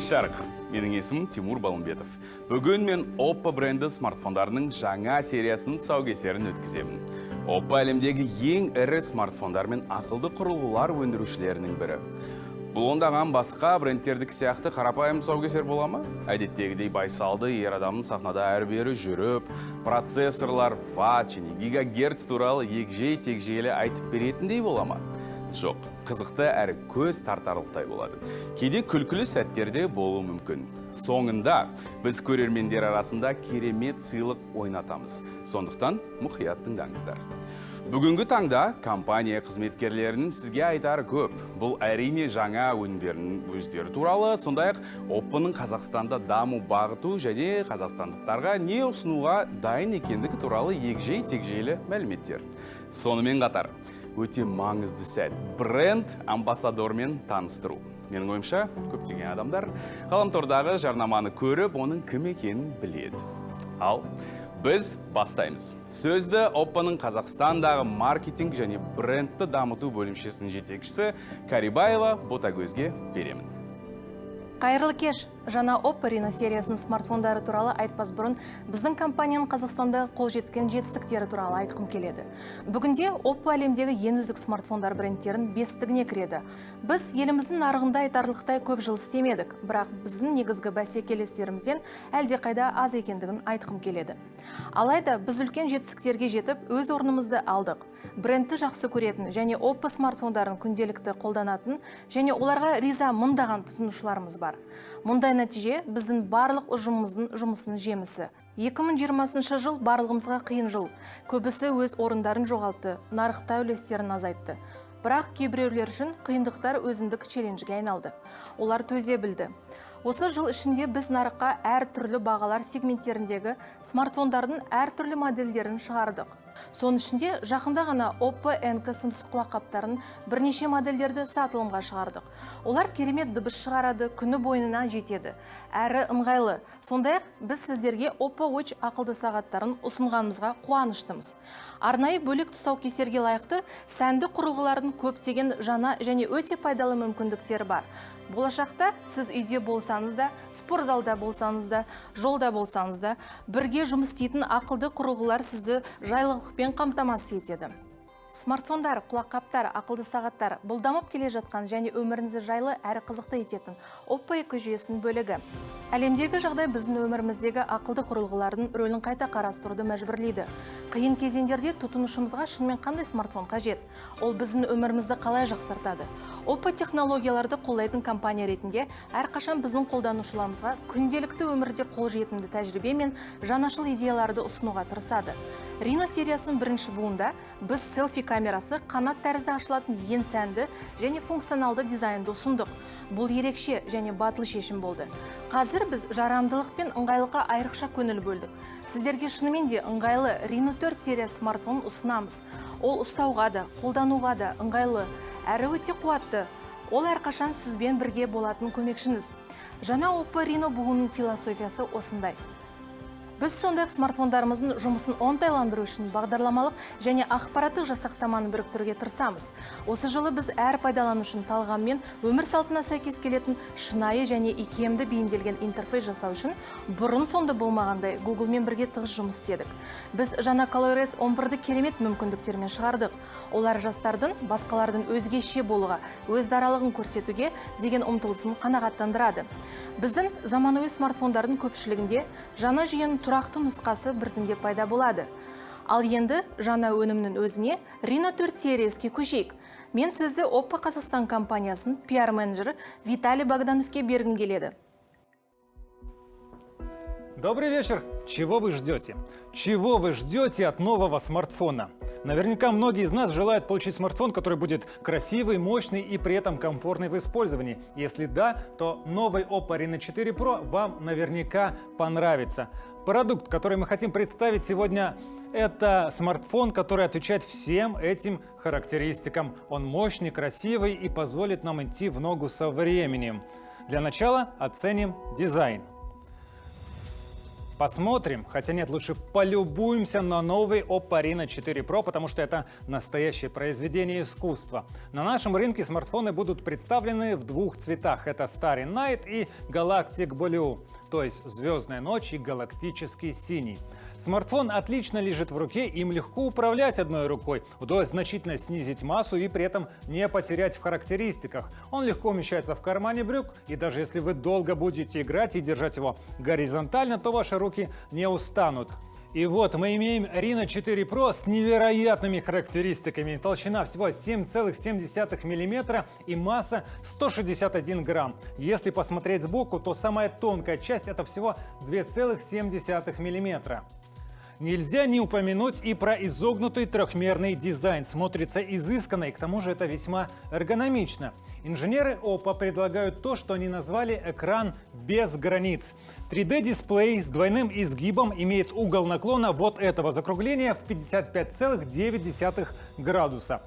Кеш жарық. Менің есімім Тимур Балымбетов. Бүгін мен Oppo бренді смартфондарының жаңа сериясының тұсаукесерін өткіземін. Oppo әлемдегі ең ірі смартфондар мен ақылды құрылғылар өндірушілерінің бірі. Бұл ондаған басқа брендтердік сияқты қарапайым тұсаукесер бола ма? Әдеттегідей байсалды ер адамның сахнада әрбері жүріп, процессорлар, ватт және гигагерц туралы егжей-тегжейлі айтып беретіндей бола ма? Жоқ, қызықты әрі көз тартарлықтай болады. Кейде күлкілі сәттерде болуы мүмкін. Соңында біз көрермендер арасында керемет сыйлық ойнатамыз. Сондықтан мұқият тыңдаңыздар. Бүгінгі таңда компания қызметкерлерінің сізге айтары көп. Бұл әрине жаңа өнімдерінің өздері туралы, сондай-ақ Oppoның Қазақстанда даму бағыту және қазақстандықтарға не ұсынуға дайын екендігі туралы егжей-тегжейлі мәліметтер. Сонымен қатар өте маңызды сәт бренд амбассадормен таныстыру. Менің ойымша, көптеген адамдар ғаламтордағы жарнаманы көріп, оның кім екенін біледі. Ал біз бастаймыз. Сөзді Oppoның Қазақстандағы маркетинг және брендті дамыту бөлімшесінің жетекшісі Карибаева Ботагөзге беремін. Қайырлы кеш! Жаңа Oppo Reno сериясының смартфондары туралы айтпас бұрын біздің компанияның Қазақстандағы қол жеткен жетістіктері туралы айтқым келеді. Бүгінде Oppo әлемдегі ең үздік смартфондар брендтерін бестігіне кіреді. Біз еліміздің нарығында айтарлықтай көп жыл істемедік, бірақ біздің негізгі бәсекелестерімізден әлдеқайда аз екендігін айтқым келеді. Алайда біз үлкен жетістіктерге жетіп, өз орнымызды алдық. Брендті жақсы көретін және Oppo смартфондарын күнделікті қолданатын және оларға риза мыңдаған тұтынушыларымыз бар. Мұндай нәтиже біздің барлық ұжымымыздың жұмысының жемісі. 2020 жыл барлығымызға қиын жыл. Көбісі өз орындарын жоғалтты, нарықта үлестерін азайтты. Бірақ кейбіреулер үшін қиындықтар өзіндік челленджге айналды. Олар төзе білді. Осы жыл ішінде біз нарыққа әр түрлі бағалар сегменттеріндегі смартфондардың әр түрлі модельдерін шығардық. Соның ішінде жақында ғана Oppo NK сымсыз құлаққаптарын бірнеше модельдерді сатылымға шығардық. Олар керемет дыбыс шығарады, күні бойына жетеді. Әрі ыңғайлы. Сондай-ақ біз сіздерге Oppo Watch ақылды сағаттарын ұсынғанымызға қуаныштымыз. Арнайы бөлек тұсаукесерге лайықты сәнді құрылғылардың көптеген жаңа және өте пайдалы мүмкіндіктері бар. Болашақта сіз үйде болсаңыз да, спорт залда болсаңыз да, жолда болсаңыз да, бірге жұмыс істейтін ақылды құрылғылар сізді жайлылықпен қамтамасыз етеді. Смартфондар, құлаққаптар, ақылды сағаттар бұл дамып келе жатқан және өміріңізді жайлы әрі қызықты ететін Oppo экожүйесінің бөлігі. Әлемдегі жағдай біздің өміріміздегі ақылды құрылғылардың рөлін қайта қарастыруды мәжбүрлейді. Қиын кезеңдерде тұтынушымызға шынымен қандай смартфон қажет? Ол біздің өмірімізді қалай жақсартады? Oppo технологияларды қолдайтын компания ретінде әрқашан біздің қолданушыларымызға күнделікті өмірде қолжетімді тәжірибе мен жаңашыл идеяларды ұсынуға тырысады. Reno сериясының бірінші буында біз селфи камерасы қанат тәрізді ашылатын ең сәнді және функционалды дизайнды ұсындық. Бұл ерекше және батыл шешім болды. Қазір біз жарамдылық пен ыңғайлыққа айрықша көңіл бөлдік. Сіздерге шынымен де ыңғайлы Reno 4 сериясы смартфонын ұсынамыз. Ол ұстауға да, қолдануға да ыңғайлы, әрі өте қуатты. Ол әрқашан сізбен бірге болатын көмекшіңіз. Жаңа Oppo Reno буынының философиясы осындай. Біз сондай смартфондарымыздың жұмысын оңтайландыру үшін бағдарламалық және ақпараттық жасақтаманы біріктіруге тырысамыз. Осы жылы біз әр пайдаланушының талғамымен өмір салтына сәйкес келетін шынайы және икемді бейімделген интерфейс жасау үшін бұрын сонды болмағандай Google-мен бірге тығыз жұмыс істедік. Біз жаңа ColorOS 11-ді керемет мүмкіндіктермен шығардық. Олар жастардың басқалардың өзгеше болуға, өз даралығын көрсетуге деген ұмтылысын қанағаттандырады. Біздің заманауи смартфондардың көпшілігінде жаңа жүйенің тұрақты нұсқасы біртіндеп пайда болады. Ал енді жаңа өнімнің өзіне Reno 4 серияске көшейік. Мен сөзді Oppo Қазақстан компаниясының пиар-менеджері Виталий Богдановке бергім келеді. Добрый вечер! Чего вы ждете? Чего вы ждете от нового смартфона? Наверняка многие из нас желают получить смартфон, который будет красивый, мощный и при этом комфортный в использовании. Если да, то новый Oppo Reno 4 Pro вам наверняка понравится. Продукт, который мы хотим представить сегодня, это смартфон, который отвечает всем этим характеристикам. Он мощный, красивый и позволит нам идти в ногу со временем. Для начала оценим дизайн. Посмотрим, хотя нет, лучше полюбуемся на новый Oppo Reno 4 Pro, потому что это настоящее произведение искусства. На нашем рынке смартфоны будут представлены в двух цветах. Это Starry Night и Galactic Blue, то есть звездная ночь и галактический синий. Смартфон отлично лежит в руке, им легко управлять одной рукой. Удалось значительно снизить массу и при этом не потерять в характеристиках. Он легко умещается в кармане брюк, и даже если вы долго будете играть и держать его горизонтально, то ваши руки не устанут. И вот мы имеем Reno 4 Pro с невероятными характеристиками. Толщина всего 7,7 мм и масса 161 грамм. Если посмотреть сбоку, то самая тонкая часть это всего 2,7 мм. Нельзя не упомянуть и про изогнутый трехмерный дизайн. Смотрится изысканно и к тому же это весьма эргономично. Инженеры Oppo предлагают то, что они назвали экран без границ. 3D-дисплей с двойным изгибом имеет угол наклона вот этого закругления в 55,9 градуса.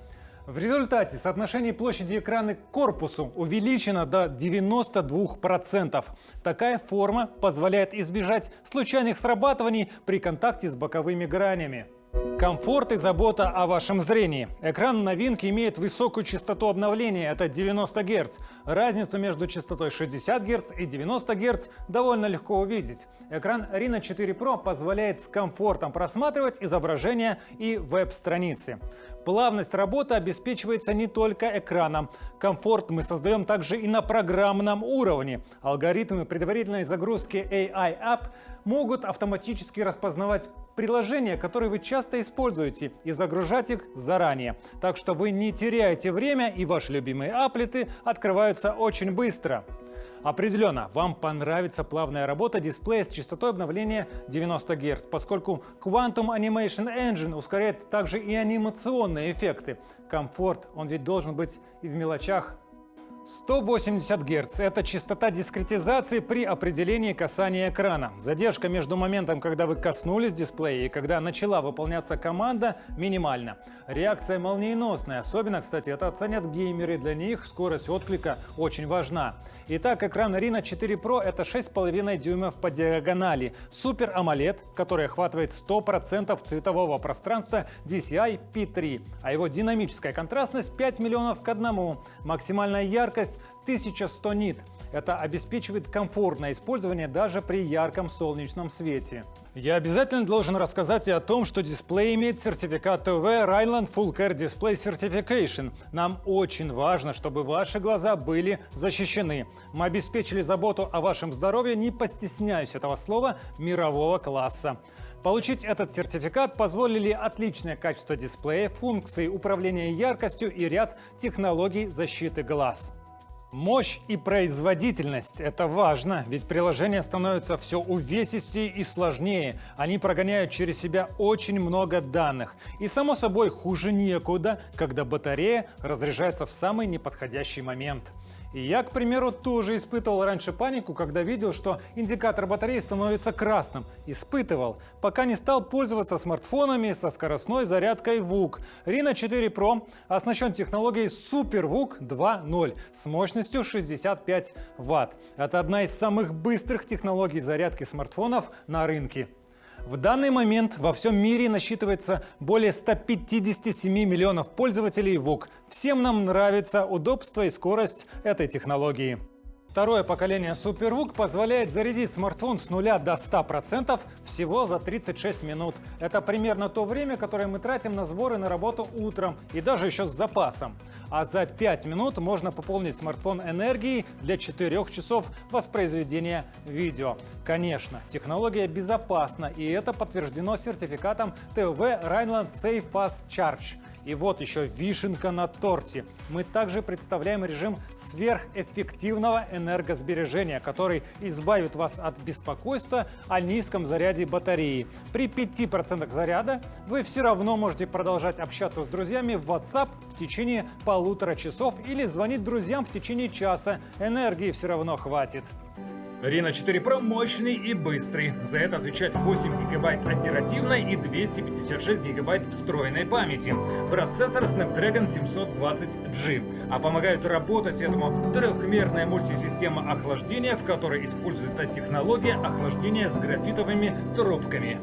В результате соотношение площади экрана к корпусу увеличено до 92%. Такая форма позволяет избежать случайных срабатываний при контакте с боковыми гранями. Комфорт и забота о вашем зрении. Экран новинки имеет высокую частоту обновления, это 90 Гц. Разницу между частотой 60 Гц и 90 Гц довольно легко увидеть. Экран Reno 4 Pro позволяет с комфортом просматривать изображения и веб-страницы. Плавность работы обеспечивается не только экраном. Комфорт мы создаем также и на программном уровне. Алгоритмы предварительной загрузки AI App могут автоматически распознавать приложения, которые вы часто используете, и загружать их заранее. Так что вы не теряете время, и ваши любимые аплеты открываются очень быстро. Определенно, вам понравится плавная работа дисплея с частотой обновления 90 Гц, поскольку Quantum Animation Engine ускоряет также и анимационные эффекты. Комфорт, он ведь должен быть и в мелочах. 180 Гц – это частота дискретизации при определении касания экрана. Задержка между моментом, когда вы коснулись дисплея и когда начала выполняться команда, минимальна. Реакция молниеносная, особенно, кстати, это оценят геймеры, для них скорость отклика очень важна. Итак, экран Reno 4 Pro – это 6,5 дюймов по диагонали, Super AMOLED, который охватывает 100% цветового пространства DCI-P3, а его динамическая контрастность 5 миллионов к 1, максимальная яркость 1100 нит. Это обеспечивает комфортное использование даже при ярком солнечном свете. Я обязательно должен рассказать и о том, что дисплей имеет сертификат ТВ Rheinland Full Care Display Certification. Нам очень важно, чтобы ваши глаза были защищены. Мы обеспечили заботу о вашем здоровье, не постесняюсь этого слова, мирового класса. Получить этот сертификат позволили отличное качество дисплея, функции управления яркостью и ряд технологий защиты глаз. Мощь и производительность – это важно, ведь приложения становятся все увесистее и сложнее. Они прогоняют через себя очень много данных. И, само собой, хуже некуда, когда батарея разряжается в самый неподходящий момент. И я, к примеру, тоже испытывал раньше панику, когда видел, что индикатор батареи становится красным. Испытывал, пока не стал пользоваться смартфонами со скоростной зарядкой VOOC. Reno 4 Pro оснащен технологией Super VOOC 2.0 с мощностью 65 Вт. Это одна из самых быстрых технологий зарядки смартфонов на рынке. В данный момент во всем мире насчитывается более 157 миллионов пользователей VOOC. Всем нам нравится удобство и скорость этой технологии. Второе поколение Super VOOC позволяет зарядить смартфон с 0 до 100% всего за 36 минут. Это примерно то время, которое мы тратим на сборы на работу утром и даже еще с запасом. А за 5 минут можно пополнить смартфон энергией для 4 часов воспроизведения видео. Конечно, технология безопасна, и это подтверждено сертификатом ТВ Rheinland Safe Fast Charge. И вот еще вишенка на торте. Мы также представляем режим сверхэффективного энергосбережения, который избавит вас от беспокойства о низком заряде батареи. При 5% заряда вы все равно можете продолжать общаться с друзьями в WhatsApp в течение 1,5 часов или звонить друзьям в течение часа. Энергии все равно хватит. Reno 4 Pro мощный и быстрый. За это отвечает 8 гигабайт оперативной и 256 гигабайт встроенной памяти. Процессор Snapdragon 720G. А помогает работать этому трехмерная мультисистема охлаждения, в которой используется технология охлаждения с графитовыми трубками.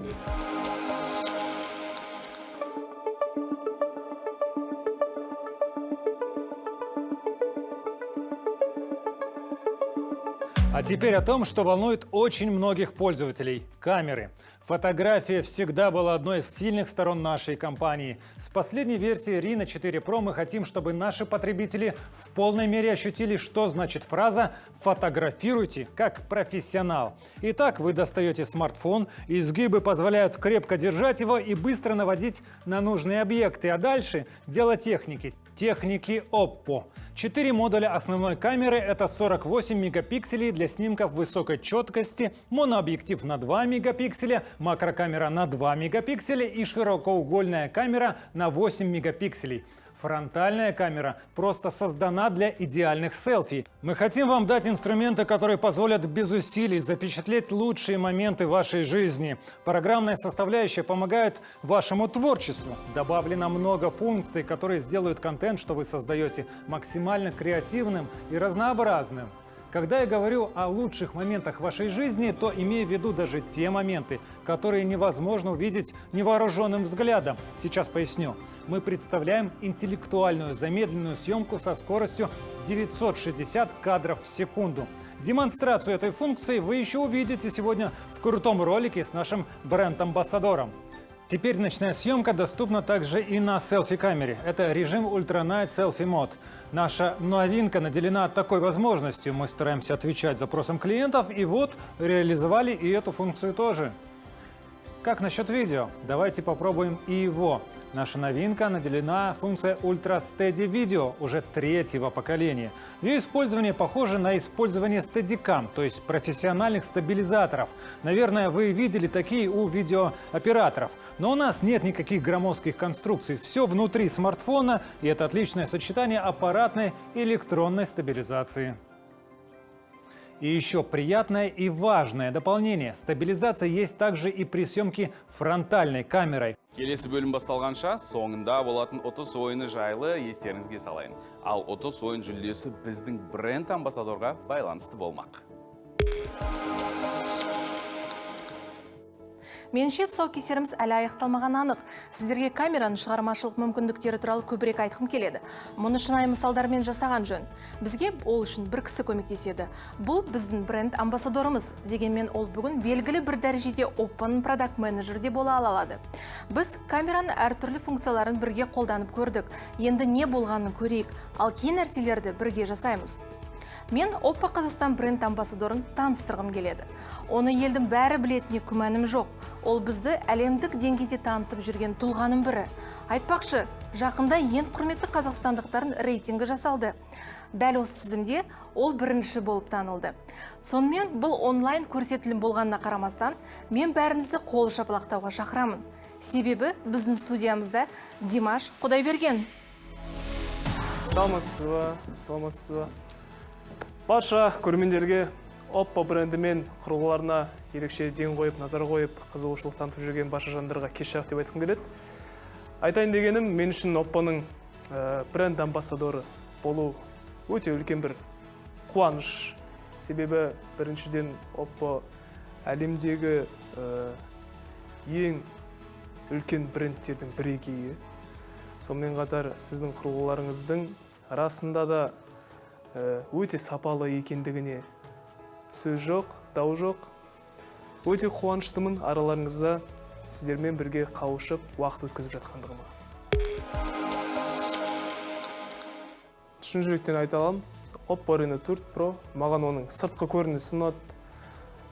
А теперь о том, что волнует очень многих пользователей – камеры. Фотография всегда была одной из сильных сторон нашей компании. С последней версии Reno 4 Pro мы хотим, чтобы наши потребители в полной мере ощутили, что значит фраза «фотографируйте как профессионал». Итак, вы достаете смартфон, изгибы позволяют крепко держать его и быстро наводить на нужные объекты. А дальше – дело техники. Техники Oppo. 4 модуля основной камеры – это 48 мегапикселей для снимков высокой четкости, монообъектив на 2 мегапикселя, макрокамера на 2 мегапикселя и широкоугольная камера на 8 мегапикселей. Фронтальная камера просто создана для идеальных селфи. Мы хотим вам дать инструменты, которые позволят без усилий запечатлеть лучшие моменты вашей жизни. Программная составляющая помогает вашему творчеству. Добавлено много функций, которые сделают контент, что вы создаете, максимально креативным и разнообразным. Когда я говорю о лучших моментах вашей жизни, то имею в виду даже те моменты, которые невозможно увидеть невооруженным взглядом. Сейчас поясню. Мы представляем интеллектуальную замедленную съемку со скоростью 960 кадров в секунду. Демонстрацию этой функции вы еще увидите сегодня в крутом ролике с нашим бренд-амбассадором. Теперь ночная съемка доступна также и на селфи-камере. Это режим Ultra Night Selfie Mode. Наша новинка наделена такой возможностью. Мы стараемся отвечать запросам клиентов и вот реализовали и эту функцию тоже. Как насчет видео? Давайте попробуем и его. Наша новинка наделена функцией Ultra Steady Video уже 3-го поколения. Ее использование похоже на использование Steadicam, то есть профессиональных стабилизаторов. Наверное, вы видели такие у видеооператоров. Но у нас нет никаких громоздких конструкций. Все внутри смартфона, и это отличное сочетание аппаратной и электронной стабилизации. И еще приятное и важное дополнение. Стабилизация есть также и при съемке фронтальной камерой. Келесі бөлім басталғанша, соңында болатын 30 ойыны жайлы естеріңізге салайын. Ал 30 ойын жүлдесі біздің бренд-амбассадорға байланысты болмақ. Меніңше тұсаукесеріміз әлі аяқталмаған анық. Сіздерге камераның шығармашылық мүмкіндіктері туралы көбірек айтқым келеді. Мұны шынайы мысалдармен жасаған жөн. Бізге ол үшін бір кісі көмектеседі. Бұл біздің бренд амбассадорымыз. Дегенмен ол бүгін белгілі бір дәрежеде Oppo'ның продакт менеджерде бола алады. Біз камераның әртүрлі функцияларын бірге қолданып көрдік. Енді не болғанын көрейік, ал кей нәрселерді бірге жасаймыз. Мен Oppo Қазақстан бренд амбассадорын таныстырғым келеді. Оны елдің бәрі білетіне күмәнім жоқ. Ол бізді әлемдік деңгейде танытып жүрген тұлғаның бірі. Айтпақшы, жақында ең құрметті қазақстандықтардың рейтингі жасалды. Дәл осы тізімде ол бірінші болып танылды. Сонымен бұл онлайн көрсетілім болғанына қарамастан, мен бәріңізді қол шапалақтауға шақырамын. Себебі біздің студиямызда Димаш Құдайберген. Саламатсыз ба. Барша көрермендерге Oppo бренді мен құрылғыларына ерекше ден қойып, назар қойып, қызығушылық танытып жүрген барша жандарға кеш жарық деп айтқым келеді. Айтайын дегенім, мен үшін Oppo'ның бренд амбассадоры болу өте үлкен бір қуаныш. Себебі біріншіден Oppo әлемдегі ең үлкен брендтердің бірегейі. Сонымен қатар сіздің құрылғыларыңыздың расында да өте сапалы екендігіне сөз жоқ, дау жоқ. Өте қуаныштымын араларыңызда сіздермен бірге қауышып, уақыт өткізіп жатқандығыма. Шын жүректен айта аламын, Oppo Reno 4 Pro маған оның сыртқы көрінісі ұнады.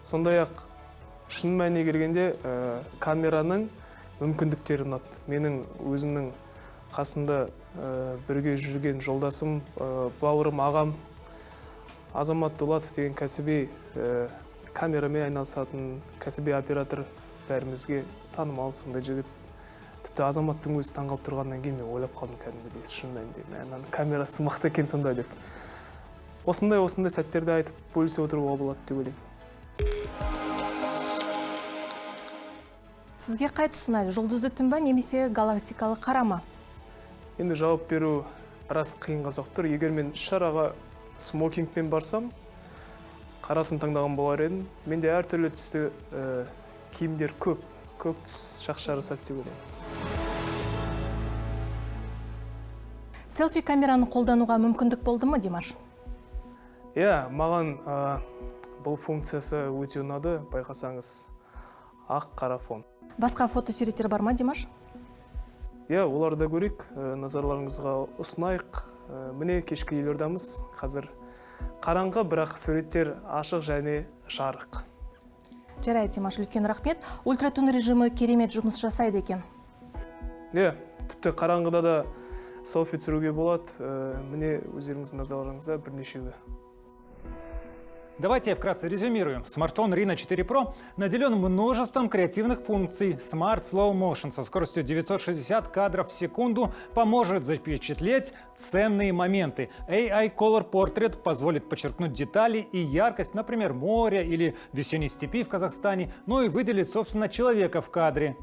Сондай-ақ шын мәніне келгенде камераның мүмкіндіктері ұнады. Менің өзімнің қасымда бірге жүрген жолдасым, бауырым, ағам Азамат Дулатов деген кәсіби камерамен айналысатын кәсіби оператор, бәрімізге танымал сондай жігіт. Тіпті Азаматтың өзі таңғалып тұрғаннан кейін мен ойлап қалдым кәдімгідей, шын мәнінде, мынаның камерасы мықты екен сонда деп. Осындай сәттерді айтып бөлісе отыруға болады деп ойлаймын. Сізге қайтыс ұнайды, жұлдызды түн ба немесе галактикалық қарама? Енді жауап беру біраз қиынға соқтыр. Егер мен шараға смокингпен барсам, қарасын таңдаған болар едім. Менде әртүрлі түсті киімдер көп, көк түс жақсы жарасады деп ойлаймын. Селфи камераны қолдануға мүмкіндік болды ма, Димаш? Маған бұл функциясы өте ұнады, байқасаңыз, ақ қара фон. Басқа фотосуреттер бар ма, Димаш? Оларды көрейік, назарларыңызға ұсынайық. Міне кешкі елордамыз, қазір қараңғы, бірақ суреттер ашық және жарық. Жарайды, Димаш, үлкен рахмет. Ультратүн режимі керемет жұмыс жасайды екен. Тіпті қараңғыда да селфи түсіруге болады. Міне өздеріңіздің назарларыңызда бірнешеуі. Давайте я вкратце резюмирую. Смартфон Reno 4 Pro наделен множеством креативных функций. Smart Slow Motion со скоростью 960 кадров в секунду поможет запечатлеть ценные моменты. AI Color Portrait позволит подчеркнуть детали и яркость, например, моря или весенней степи в Казахстане, но и выделить, собственно, человека в кадре.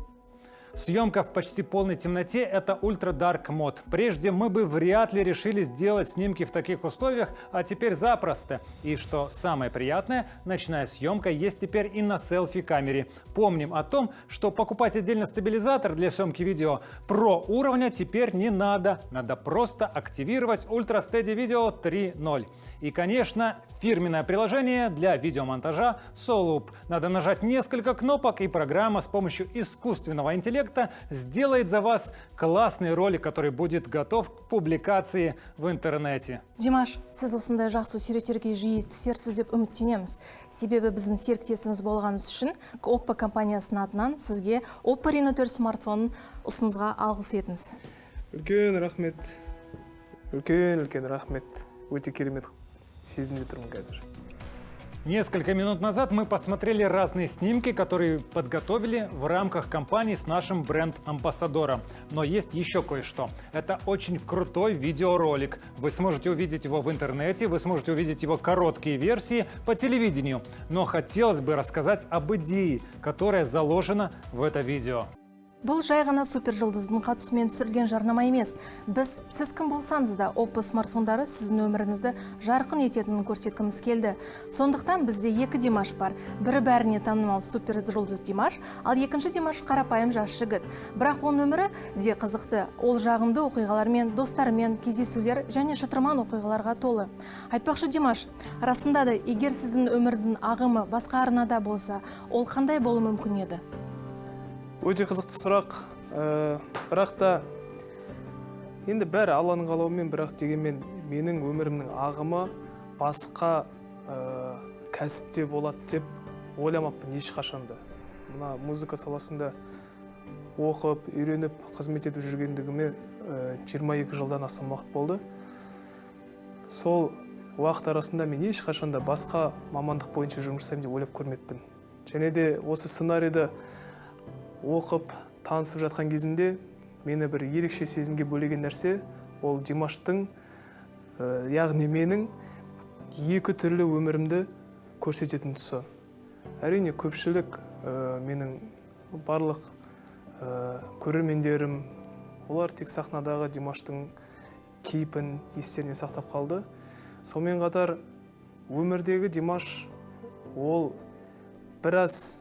Съемка в почти полной темноте – это Ultra Dark мод. Прежде мы бы вряд ли решили сделать снимки в таких условиях, а теперь запросто. И что самое приятное, ночная съемка есть теперь и на селфи-камере. Помним о том, что покупать отдельно стабилизатор для съемки видео Pro уровня теперь не надо. Надо просто активировать Ultra Steady Video 3.0. И, конечно, фирменное приложение для видеомонтажа Soloop. Надо нажать несколько кнопок, и программа с помощью искусственного интеллекта сделает за вас классный ролик, который будет готов к публикации в интернете. Димаш, сіз осындай жақсы суреттерге жиі түсерсіз деп үміттенеміз. Себебі біздің серіктесіміз болғаныңыз үшін Oppo компаниясының атынан сізге Oppo Reno 4 смартфонын ұсынысқа алғыс етіңіз. Үлкен рахмет. Үлкен рахмет. Өте керемет сезімде тұрмын қазір. Несколько минут назад мы посмотрели разные снимки, которые подготовили в рамках кампании с нашим бренд-амбассадором. Но есть еще кое-что. Это очень крутой видеоролик. Вы сможете увидеть его в интернете, вы сможете увидеть его короткие версии по телевидению. Но хотелось бы рассказать об идее, которая заложена в это видео. Бұл жай ғана супер жұлдыздың қатысуымен түсірілген жарнама емес. Біз сіз кім болсаңыз да Oppo смартфондары сіздің өміріңізді жарқын ететінін көрсеткіміз келді. Сондықтан бізде екі Димаш бар. Бірі бәріне танымал супер жұлдыз Димаш, ал екінші Димаш қарапайым жас жігіт. Бірақ оның өмірі де қызықты. Ол жағымды оқиғалармен, достарымен, кездесулер және шытырман оқиғаларға толы. Айтпақшы Димаш, расында да егер сіздің өміріңіздің ағымы басқа арнада болса, ол қандай болуы мүмкін еді? Өте қызықты сұрақ, бірақ та енді бәрі Алланың қалауымен, бірақ дегенмен менің өмірімнің ағымы басқа кәсіпте болады деп ойламаппын ешқашанда. Мына музыка саласында оқып, үйреніп, қызмет етіп жүргендігіме 22 жылдан астам уақыт болды. Сол уақыт арасында мен ешқашанда басқа мамандық бойынша жұмыс жасаймын деп ойлап көрмеппін. Және де осы сценарийді оқып, танысып жатқан кезімде мені бір ерекше сезімге бөлеген нәрсе ол Димаштың, яғни менің екі түрлі өмірімді көрсететін тұсы. Әрине көпшілік менің барлық көрермендерім, олар тек сахнадағы Димаштың кейпін естеріне сақтап қалды. Сонымен қатар өмірдегі Димаш ол біраз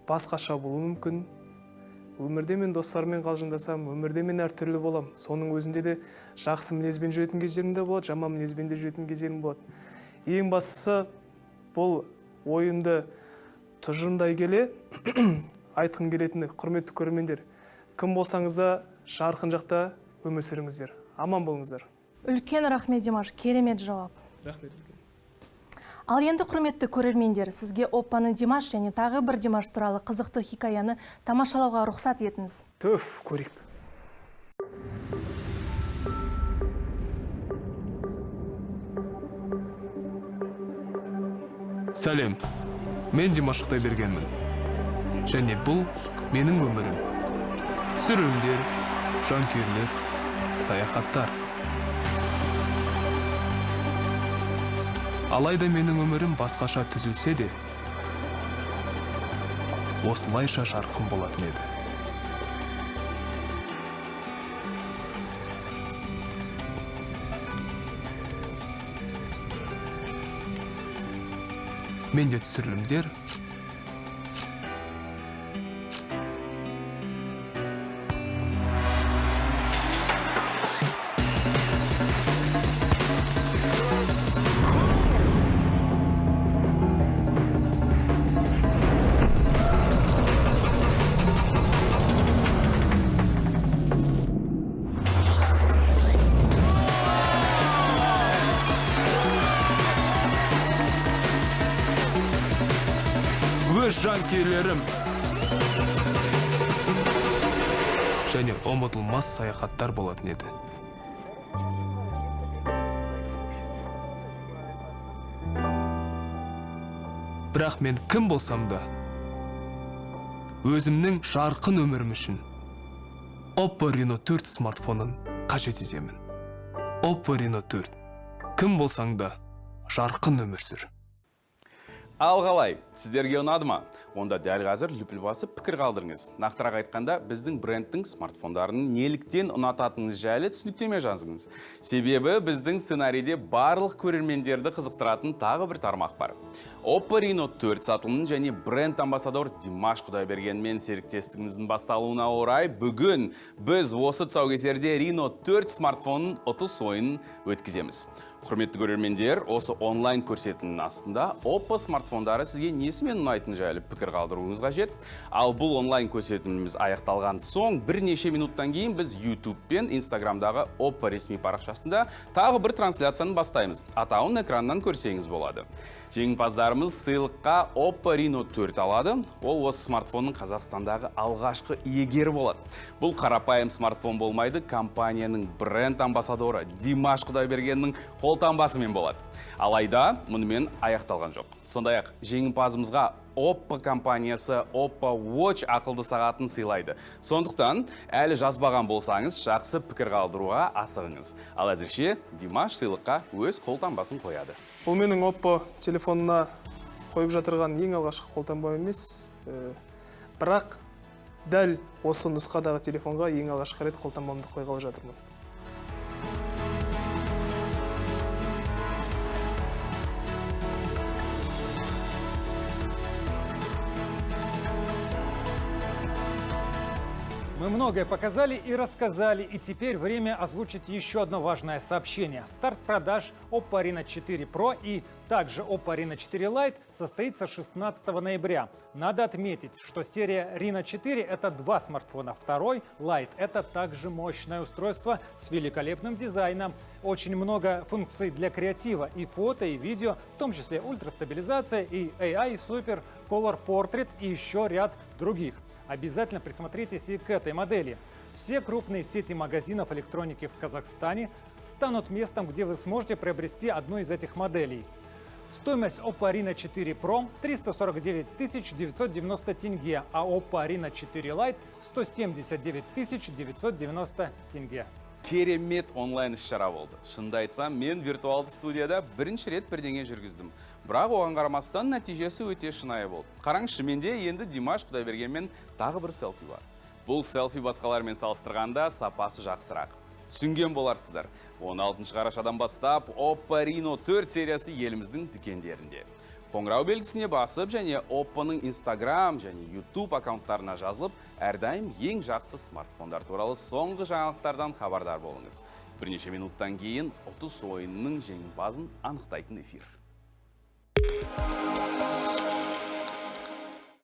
басқаша болуы мүмкін. Өмірде мен достарыммен қалжыңдасам, өмірде мен әртүрлі болам. Соның өзінде де жақсы мінезбен жүретін кездерім де болады, жаман мінезбен де жүретін кездерім болады. Ең бастысы бұл ойымды тұжырымдай келе айтқым келетіні, құрметті көрермендер, кім болсаңыз да жарқын жақта өмір сүріңіздер. Аман болыңыздар. Үлкен рахмет Димаш, керемет жауап. Рахмет. Ал енді құрметті көрермендер, сізге Oppo'ны Димаш және тағы бір Димаш туралы қызықты хикаяны тамашалауға рұқсат етіңіз. Төф, көрейік. Сәлем, мен Димаш Құдайбергенмін. Және бұл менің өмірім. Түсірілімдер, жанкүйерлер, саяхаттар. Алайда менің өмірім басқаша түзілсе де, осылайша жарқын болатын еді. Менде түсірілімдер өз жанкүйерлерім және ұмытылмас саяхаттар болатын еді. Бірақ мен кім болсам да, өзімнің жарқын өмірім үшін Oppo Reno 4 смартфонын қажет етемін. Oppo Reno 4. Кім болсаң да, жарқын өмір сүр. Ал қалай, сіздерге ұнады ма? Онда дәл қазір лүпіл басып пікір қалдырыңыз. Нақтырақ айтқанда, біздің брендтің смартфондарын неліктен ұнататыныңыз жайлы түсініктеме жазыңыз. Себебі біздің сценарийде барлық көрермендерді қызықтыратын тағы бір тармақ бар. Oppo Reno 4 сатылымын және бренд амбассадор Димаш Құдайбергенмен серіктестігіміздің басталуына орай бүгін біз осы тұсаукесерде Reno 4 смартфонын ұтыс ойынын өткіземіз. Құрметті көрермендер, осы онлайн көрсетінің астында Oppo смартфондары сізге несімен ұнайтын жайлы пікір қалдыруыңыз қажет. Ал бұл онлайн көрсетіміміз аяқталған соң бірнеше минуттан кейін біз YouTube пен Instagramдағы Oppo ресми парақшасында тағы бір трансляцияны бастаймыз. Атауын экраннан көрсеңіз болады. Жеңімпаздарымыз сыйлыққа Oppo Reno 4 алады. Ол осы смартфонның Қазақстандағы алғашқы иегері болады. Бұл қарапайым смартфон болмайды, компанияның бренд амбассадоры Димаш Құдайбергеннің қолтаңбасымен болады. Алайда, мұнымен аяқталған жоқ. Сондай-ақ жеңімпазымызға Oppo компаниясы Oppo Watch ақылды сағатын сыйлайды. Сондықтан, әлі жазбаған болсаңыз, жақсы пікір қалдыруға асығыңыз. Ал әзірше Димаш сыйлыққа өз қолтаңбасын қояды. Бұл менің Oppo телефонына қойып жатырған ең алғашқы қолтаңба емес, бірақ дәл осы нұсқадағы телефонға ең алғашқы рет қолтаңбамды қойғалы жатырмын. Мы многое показали и рассказали, и теперь время озвучить еще одно важное сообщение. Старт продаж Oppo Reno 4 Pro и также Oppo Reno 4 Lite состоится 16 ноября. Надо отметить, что серия Reno 4 – это два смартфона, второй Lite – это также мощное устройство с великолепным дизайном. Очень много функций для креатива и фото, и видео, в том числе ультрастабилизация и AI, Super Color Portrait и еще ряд других. Обязательно присмотритесь и к этой модели. Все крупные сети магазинов электроники в Казахстане станут местом, где вы сможете приобрести одну из этих моделей. Стоимость Oppo Reno 4 Pro 349 990 тенге, а Oppo Reno 4 Lite 179 990 тенге. Керемет онлайн іс-шара болды. Шынды айтсам, мен виртуалды студияда бірінші рет бірдеңе жүргіздім. Бірақ оған қарамастан нәтижесі өте шынайы болды. Қараңызшы, менде енді Димаш Құдайбергенмен тағы бір селфи бар. Бұл селфи басқалармен салыстырғанда сапасы жақсырақ. Түсінген боларсыздар. 16 қарашадан бастап Oppo Reno 4 сериясы еліміздің дүкендерінде. Қоңырау белгісіне басып және Oppo'ның Instagram және YouTube аккаунттарына жазылып, әрдайым ең жақсы смартфондар туралы соңғы жаңалықтардан хабардар болыңыз. Бірнеше минуттан кейін ұтыс ойынының жеңімпазын анықтайтын эфир.